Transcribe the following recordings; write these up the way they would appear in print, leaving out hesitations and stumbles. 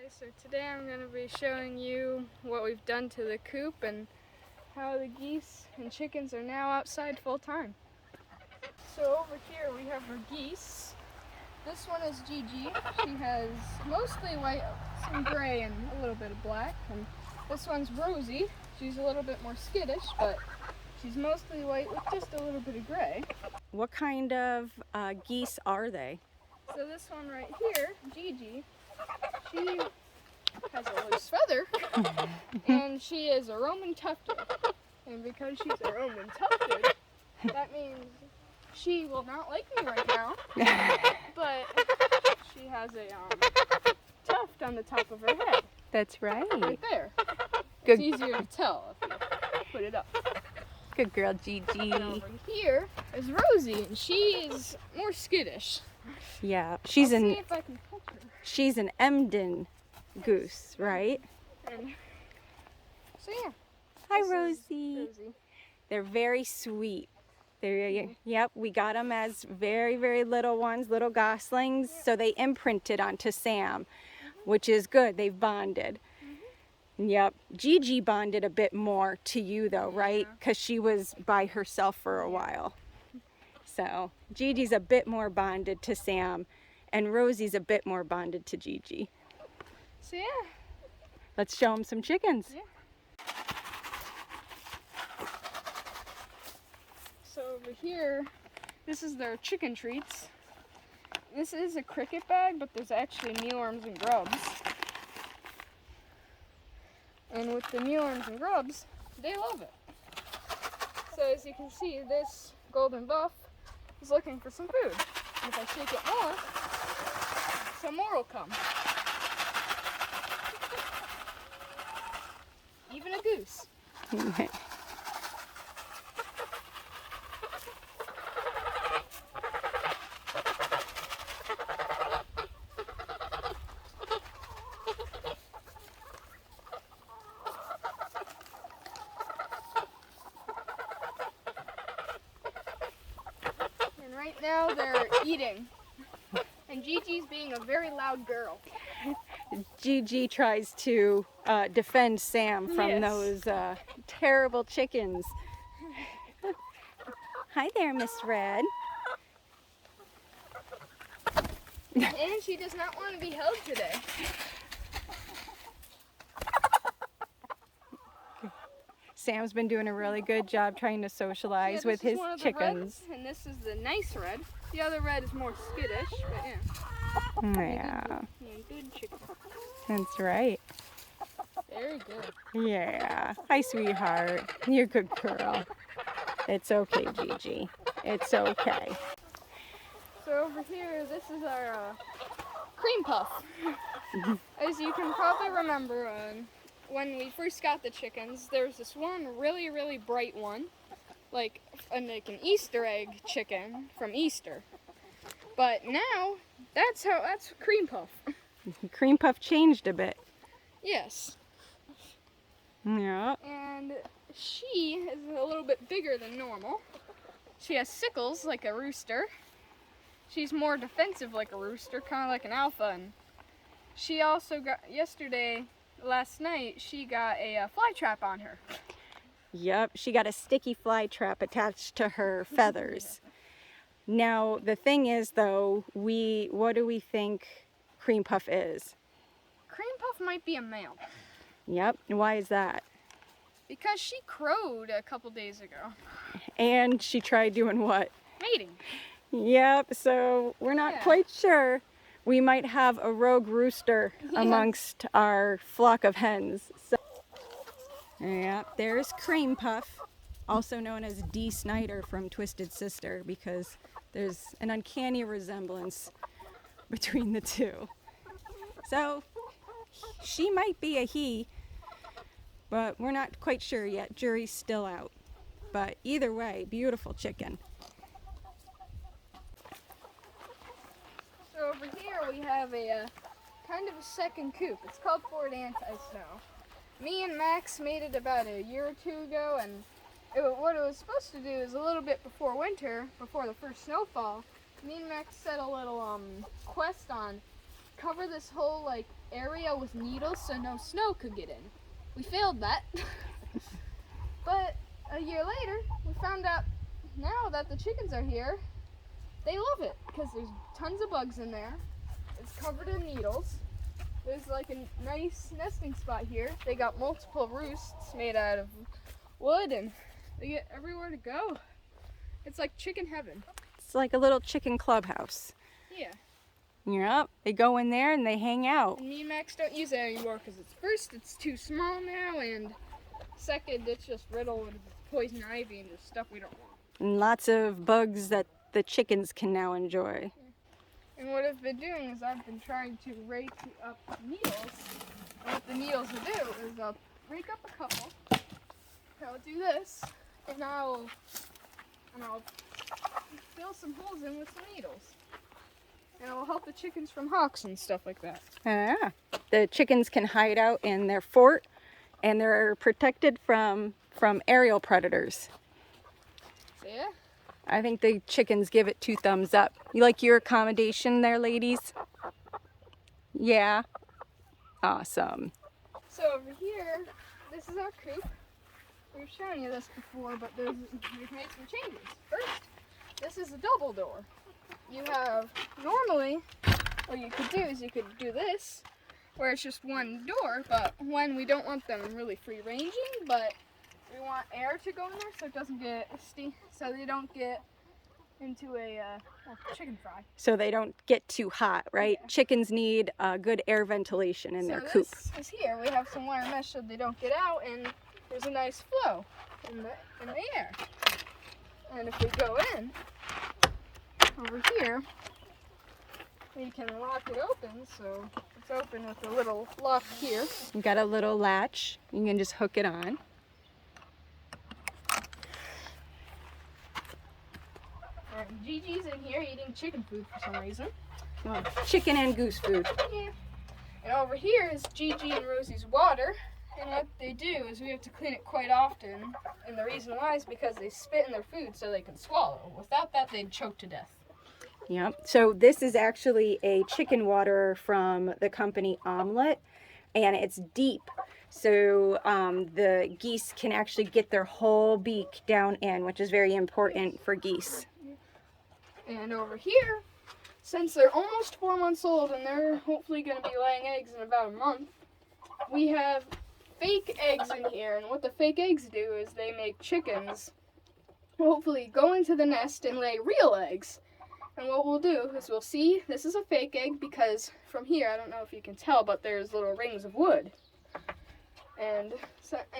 So today I'm going to be showing you what we've done to the coop and how the geese and chickens are now outside full time. So over here we have our geese. This one is Gigi. She has mostly white, some gray, and a little bit of black. And this one's Rosie. She's a little bit more skittish, but she's mostly white with just a little bit of gray. What kind of geese are they? So this one right here, Gigi, she has a loose feather, and she is a Roman tufted. And because she's a Roman tufted, that means she will not like me right now, but she has a tuft on the top of her head. That's right. Right there. Good. It's easier to tell if you put it up. Good girl, Gigi. And over here is Rosie, and she is more skittish. Yeah, I'll see if I can touch her. she's an Emden goose, right? And so yeah. Hi, This is Rosie. Rosie. They're very sweet. Yep, we got them as very, very little ones, little goslings. So they imprinted onto Sam, which is good. They've bonded. Yep. Gigi bonded a bit more to you though, right? Because she was by herself for a while. So Gigi's a bit more bonded to Sam, and Rosie's a bit more bonded to Gigi. So yeah. Let's show them some chickens. Yeah. So over here, this is their chicken treats. This is a cricket bag, but there's actually mealworms and grubs. And with the mealworms and grubs, they love it. So as you can see, this golden buff is looking for some food. And if I shake it more, some more will come. Even a goose. And right now they're eating. And Gigi's being a very loud girl. Gigi tries to defend Sam from Yes. those terrible chickens. Hi there, Miss Red. And she does not want to be held today. Sam's been doing a really good job trying to socialize with his chickens. Reds, and this is the nice red. The other red is more skittish, but Yeah, good chicken. that's right. Very good. Yeah. Hi, sweetheart. You're a good girl. It's okay, Gigi. It's okay. So over here, this is our cream puff. As you can probably remember, when we first got the chickens, there was this one really, really bright one, like an Easter egg chicken from Easter. But now, that's cream puff. Cream Puff changed a bit. Yes. Yeah. And she is a little bit bigger than normal. She has sickles like a rooster. She's more defensive like a rooster, kind of like an alpha. And she also got, last night, she got a fly trap on her. Yep, she got a sticky fly trap attached to her feathers. Now, the thing is, though, what do we think Cream Puff is? Cream Puff might be a male. Yep, and why is that? Because she crowed a couple days ago. And she tried doing what? Mating. Yep, so we're not quite sure. We might have a rogue rooster amongst our flock of hens. So, yeah, there's Cream Puff, also known as Dee Snyder from Twisted Sister, because there's an uncanny resemblance between the two. So she might be a he, but we're not quite sure yet. Jury's still out. But either way, beautiful chicken. So over here we have a kind of a second coop. It's called Ford Anti-Snow. Me and Max made it about a year or two ago, and what it was supposed to do is a little bit before winter, before the first snowfall, me and Max set a little quest on cover this whole like area with needles so no snow could get in. We failed that. But a year later, we found out now that the chickens are here, they love it because there's tons of bugs in there. It's covered in needles. There's like a nice nesting spot here. They got multiple roosts made out of wood and they get everywhere to go. It's like chicken heaven. It's like a little chicken clubhouse. Yeah. Yep, they go in there and they hang out. And me and Max don't use it anymore because it's too small now, and second, it's just riddled with poison ivy and just stuff we don't want. And lots of bugs that the chickens can now enjoy. And what I've been doing is I've been trying to rake up needles. And what the needles will do is I'll rake up a couple, I'll do this, and I'll fill some holes in with some needles. And it will help the chickens from hawks and stuff like that. Ah, the chickens can hide out in their fort and they're protected from aerial predators. So yeah. I think the chickens give it 2 thumbs up. You like your accommodation there, ladies? Yeah. Awesome. So over here, this is our coop. We've shown you this before, but we've made some changes. First, this is a double door. You have, normally, what you could do is you could do this, where it's just one door, but when we don't want them really free ranging, but we want air to go in there so it doesn't get so they don't get into a chicken fry. So they don't get too hot, right? Yeah. Chickens need good air ventilation in their coop. So this is here. We have some wire mesh so they don't get out, and there's a nice flow in the air. And if we go in, over here, we can lock it open, so it's open with a little lock here. You got a little latch. You can just hook it on. And Gigi's in here eating chicken food for some reason. Oh, chicken and goose food. Yeah. And over here is Gigi and Rosie's water. And what they do is we have to clean it quite often. And the reason why is because they spit in their food so they can swallow. Without that, they'd choke to death. Yep. So this is actually a chicken water from the company Omelette, and it's deep. So the geese can actually get their whole beak down in, which is very important for geese. And over here, since they're almost 4 months old and they're hopefully going to be laying eggs in about a month, we have fake eggs in here. And what the fake eggs do is they make chickens hopefully go into the nest and lay real eggs. And what we'll do is we'll see this is a fake egg because from here, I don't know if you can tell, but there's little rings of wood. And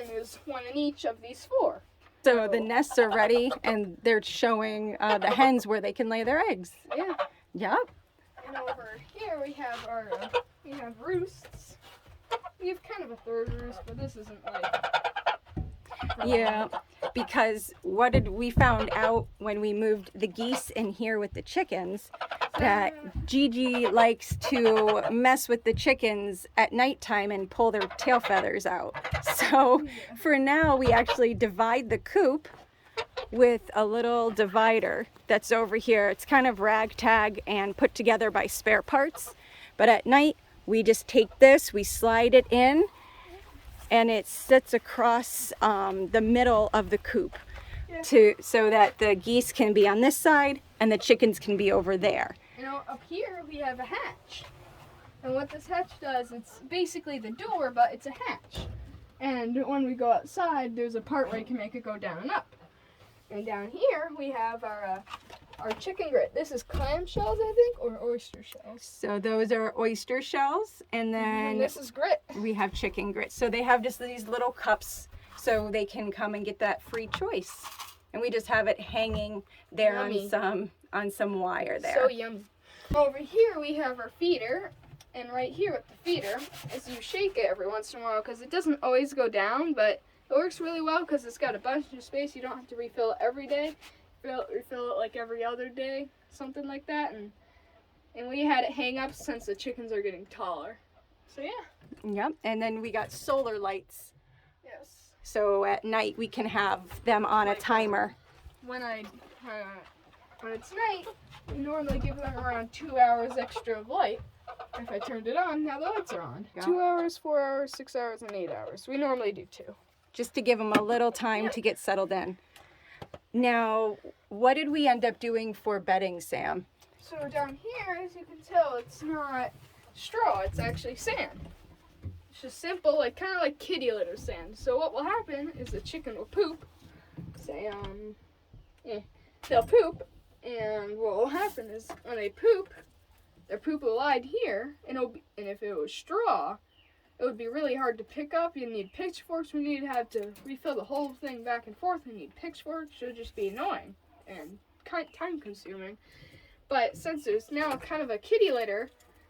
there's one in each of these 4. So the nests are ready and they're showing the hens where they can lay their eggs. Yeah. Yep. And over here we have we have roosts. We have kind of a third roost, but this isn't like. Yeah, because what did we found out when we moved the geese in here with the chickens, that Gigi likes to mess with the chickens at nighttime and pull their tail feathers out. So for now, we actually divide the coop with a little divider that's over here. It's kind of ragtag and put together by spare parts. But at night, we just take this, we slide it in, and it sits across the middle of the coop so that the geese can be on this side and the chickens can be over there. You know, up here we have a hatch. And what this hatch does, it's basically the door, but it's a hatch. And when we go outside, there's a part where you can make it go down and up. And down here we have our chicken grit. This is clam shells, I think, or oyster shells. So those are oyster shells, and then this is grit. We have chicken grit. So they have just these little cups so they can come and get that free choice. And we just have it hanging there on some wire there. So yummy. Over here we have our feeder, and right here with the feeder is you shake it every once in a while because it doesn't always go down, but it works really well because it's got a bunch of space. You don't have to refill it every day. Refill it like every other day, something like that. And we had it hang up since the chickens are getting taller. So yeah. Yep. And then we got solar lights. Yes. So at night we can have them on a timer. When it's night, we normally give them around 2 hours extra of light. If I turned it on, now the lights are on. 2 hours, 4 hours, 6 hours, and 8 hours. We normally do 2. Just to give them a little time to get settled in. Now, what did we end up doing for bedding, Sam? So down here, as you can tell, it's not straw, it's actually sand. It's just simple, like kind of like kitty litter sand. So what will happen is the chicken will poop. Say, they'll poop, and what will happen is when they poop, their poop will lie here, and if it was straw, it would be really hard to pick up. You'd need pitchforks. We need to have to refill the whole thing back and forth. We need pitchforks. It would just be annoying and time consuming. But since there's now kind of a kitty litter,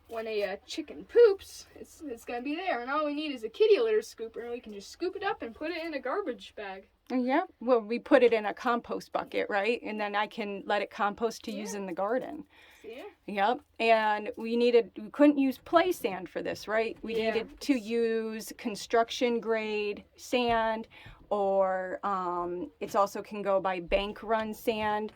when a chicken poops, it's going to be there. And all we need is a kitty litter scooper, and we can just scoop it up and put it in a garbage bag. Yeah, well, we put it in a compost bucket, right? And then I can let it compost to use in the garden. Yeah. Yep. And we couldn't use play sand for this, right? We needed to use construction grade sand, or it's also can go by bank run sand.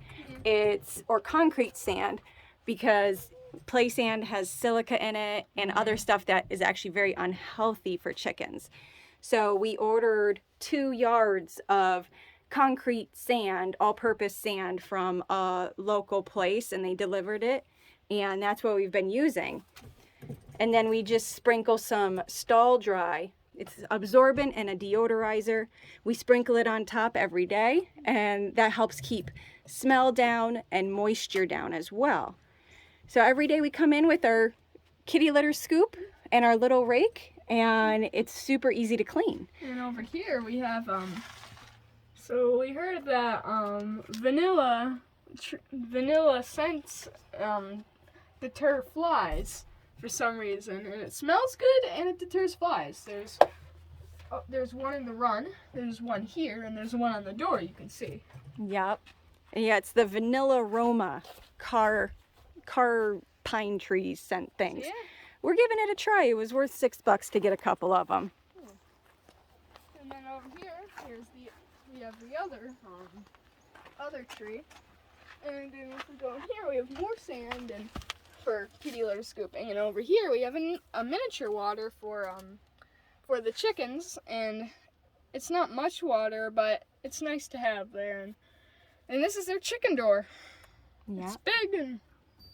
Or concrete sand, because play sand has silica in it and other stuff that is actually very unhealthy for chickens. So we ordered 2 yards of concrete sand, all-purpose sand, from a local place, and they delivered it, and that's what we've been using. And then we just sprinkle some stall dry. It's absorbent and a deodorizer. We sprinkle it on top every day, and that helps keep smell down and moisture down as well. So every day we come in with our kitty litter scoop and our little rake, and it's super easy to clean. And over here we have so we heard that vanilla scents deter flies for some reason, and it smells good and it deters flies. There's one in the run, there's one here, and there's one on the door, you can see. Yep. Yeah, it's the vanilla aroma car pine trees scent things. Yeah. We're giving it a try. It was worth $6 to get a couple of them. And then over here, we have the other tree. And then if we go in here, we have more sand and for kitty litter scooping. And over here, we have a miniature water for the chickens. And it's not much water, but it's nice to have there. And this is their chicken door. Yeah. It's big and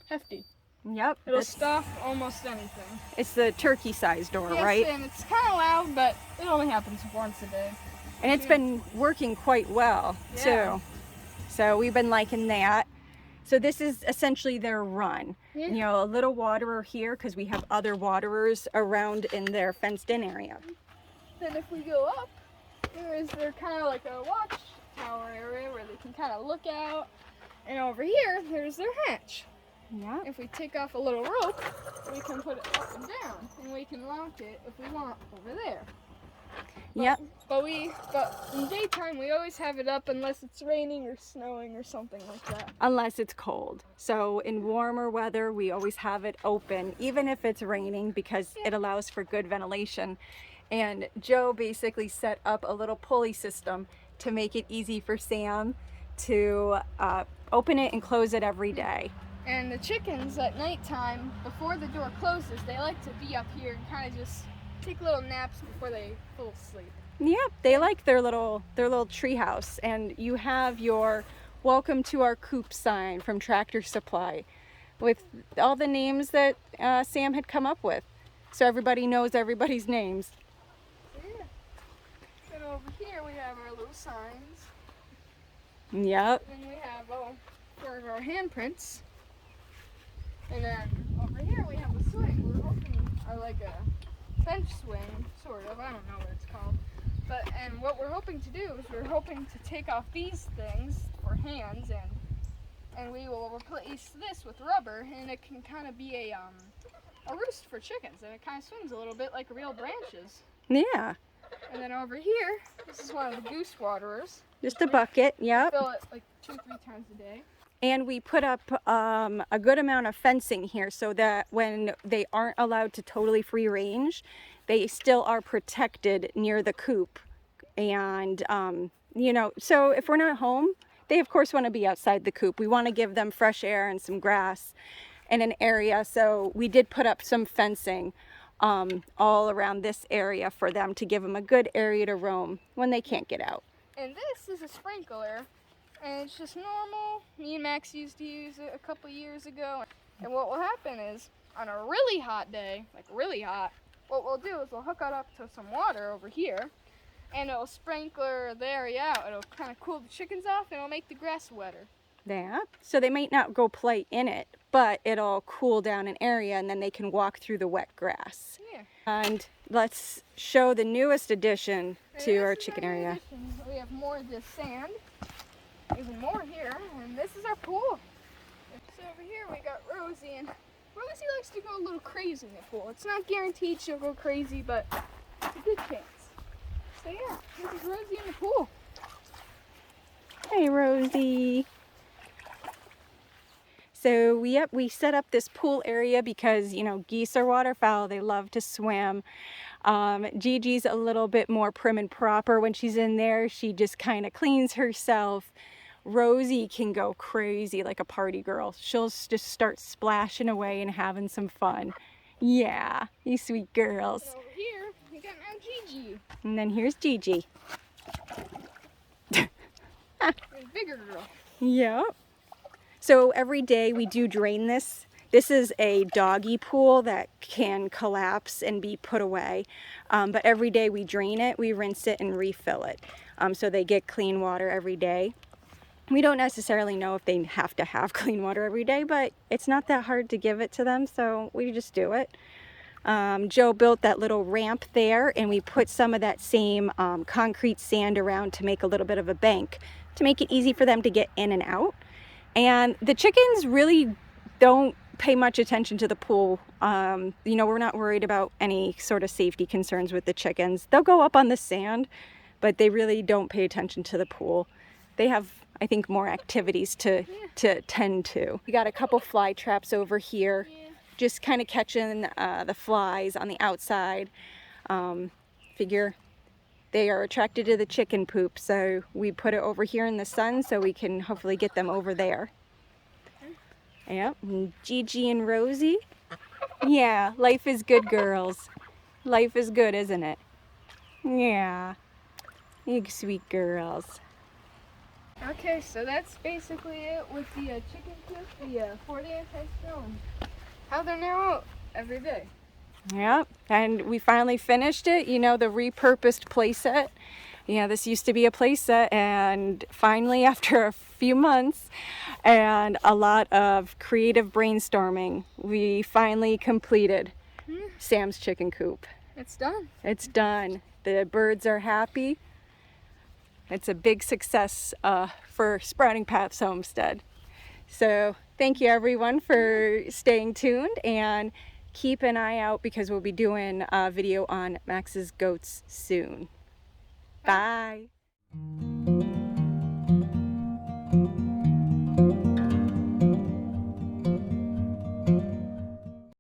hefty. Yep. It'll stop almost anything. It's the turkey size door, Yes, right? And it's kind of loud, but it only happens once a day. And it's been working quite well, too. So we've been liking that. So this is essentially their run. Yeah. You know, a little waterer here because we have other waterers around in their fenced-in area. Then if we go up, they're kind of like a watchtower area where they can kind of look out. And over here, there's their hatch. Yeah. If we take off a little rope, we can put it up and down, and we can lock it if we want over there. Yep. But in daytime, we always have it up unless it's raining or snowing or something like that. Unless it's cold. So in warmer weather, we always have it open, even if it's raining, because it allows for good ventilation. And Joe basically set up a little pulley system to make it easy for Sam to open it and close it every day. And the chickens at nighttime, before the door closes, they like to be up here and kind of just take little naps before they fall asleep. Yep, they like their little tree house. And you have your welcome to our coop sign from Tractor Supply with all the names that Sam had come up with. So everybody knows everybody's names. Yeah. And over here we have our little signs. Yep. And we have for our handprints. And then over here we have a swing. We're hoping, or like a bench swing, sort of. I don't know what it's called. And what we're hoping to do is we're hoping to take off these things for hands, and we will replace this with rubber, and it can kind of be a roost for chickens, and it kind of swings a little bit like real branches. Yeah. And then over here, this is one of the goose waterers. Just a bucket, yep. Fill it like 2-3 times a day. And we put up a good amount of fencing here so that when they aren't allowed to totally free range, they still are protected near the coop. And, you know, so if we're not home, they of course want to be outside the coop. We want to give them fresh air and some grass. in an area, so we did put up some fencing all around this area for them to give them a good area to roam when they can't get out. And this is a sprinkler, and it's just normal. Me and Max used to use it a couple years ago. And what will happen is, on a really hot day, like really hot, what we'll do is we'll hook it up to some water over here, and it'll sprinkler the area out. It'll kind of cool the chickens off, and it'll make the grass wetter. Yeah, so they might not go play in it, but it'll cool down an area and then they can walk through the wet grass. Yeah. And let's show the newest addition to our chicken area. We have more of this sand, even more here, and this is our pool. So over here we got Rosie, and Rosie likes to go a little crazy in the pool. It's not guaranteed she'll go crazy, but it's a good chance. So yeah, this is Rosie in the pool. Hey Rosie. So we set up this pool area because, you know, geese are waterfowl. They love to swim. Gigi's a little bit more prim and proper when she's in there. She just kind of cleans herself. Rosie can go crazy like a party girl. She'll just start splashing away and having some fun. Yeah, you sweet girls. And over here, we got now Gigi. And then here's Gigi. A bigger girl. Yep. So every day we do drain this. This is a doggy pool that can collapse and be put away. But every day we drain it, we rinse it and refill it. So they get clean water every day. We don't necessarily know if they have to have clean water every day, but it's not that hard to give it to them, so we just do it. Joe built that little ramp there, and we put some of that same concrete sand around to make a little bit of a bank to make it easy for them to get in and out. And the chickens really don't pay much attention to the pool. You know, we're not worried about any sort of safety concerns with the chickens. They'll go up on the sand, but they really don't pay attention to the pool. They have, I think, more activities to tend to. We got a couple fly traps over here, just kind of catching the flies on the outside. Figure they are attracted to the chicken poop, so we put it over here in the sun so we can hopefully get them over there. Yep, and Gigi and Rosie. Yeah, life is good, girls. Life is good, isn't it? Yeah, you sweet girls. Okay, so that's basically it with the chicken coop, the 40 anti-snow, and how they're now out every day. Yep, and we finally finished it, you know, the repurposed playset. Yeah, this used to be a playset, and finally, after a few months and a lot of creative brainstorming, we finally completed Sam's chicken coop. It's done. It's done. The birds are happy. It's a big success for Sprouting Paths Homestead. So thank you everyone for staying tuned, and keep an eye out because we'll be doing a video on Max's goats soon. Bye.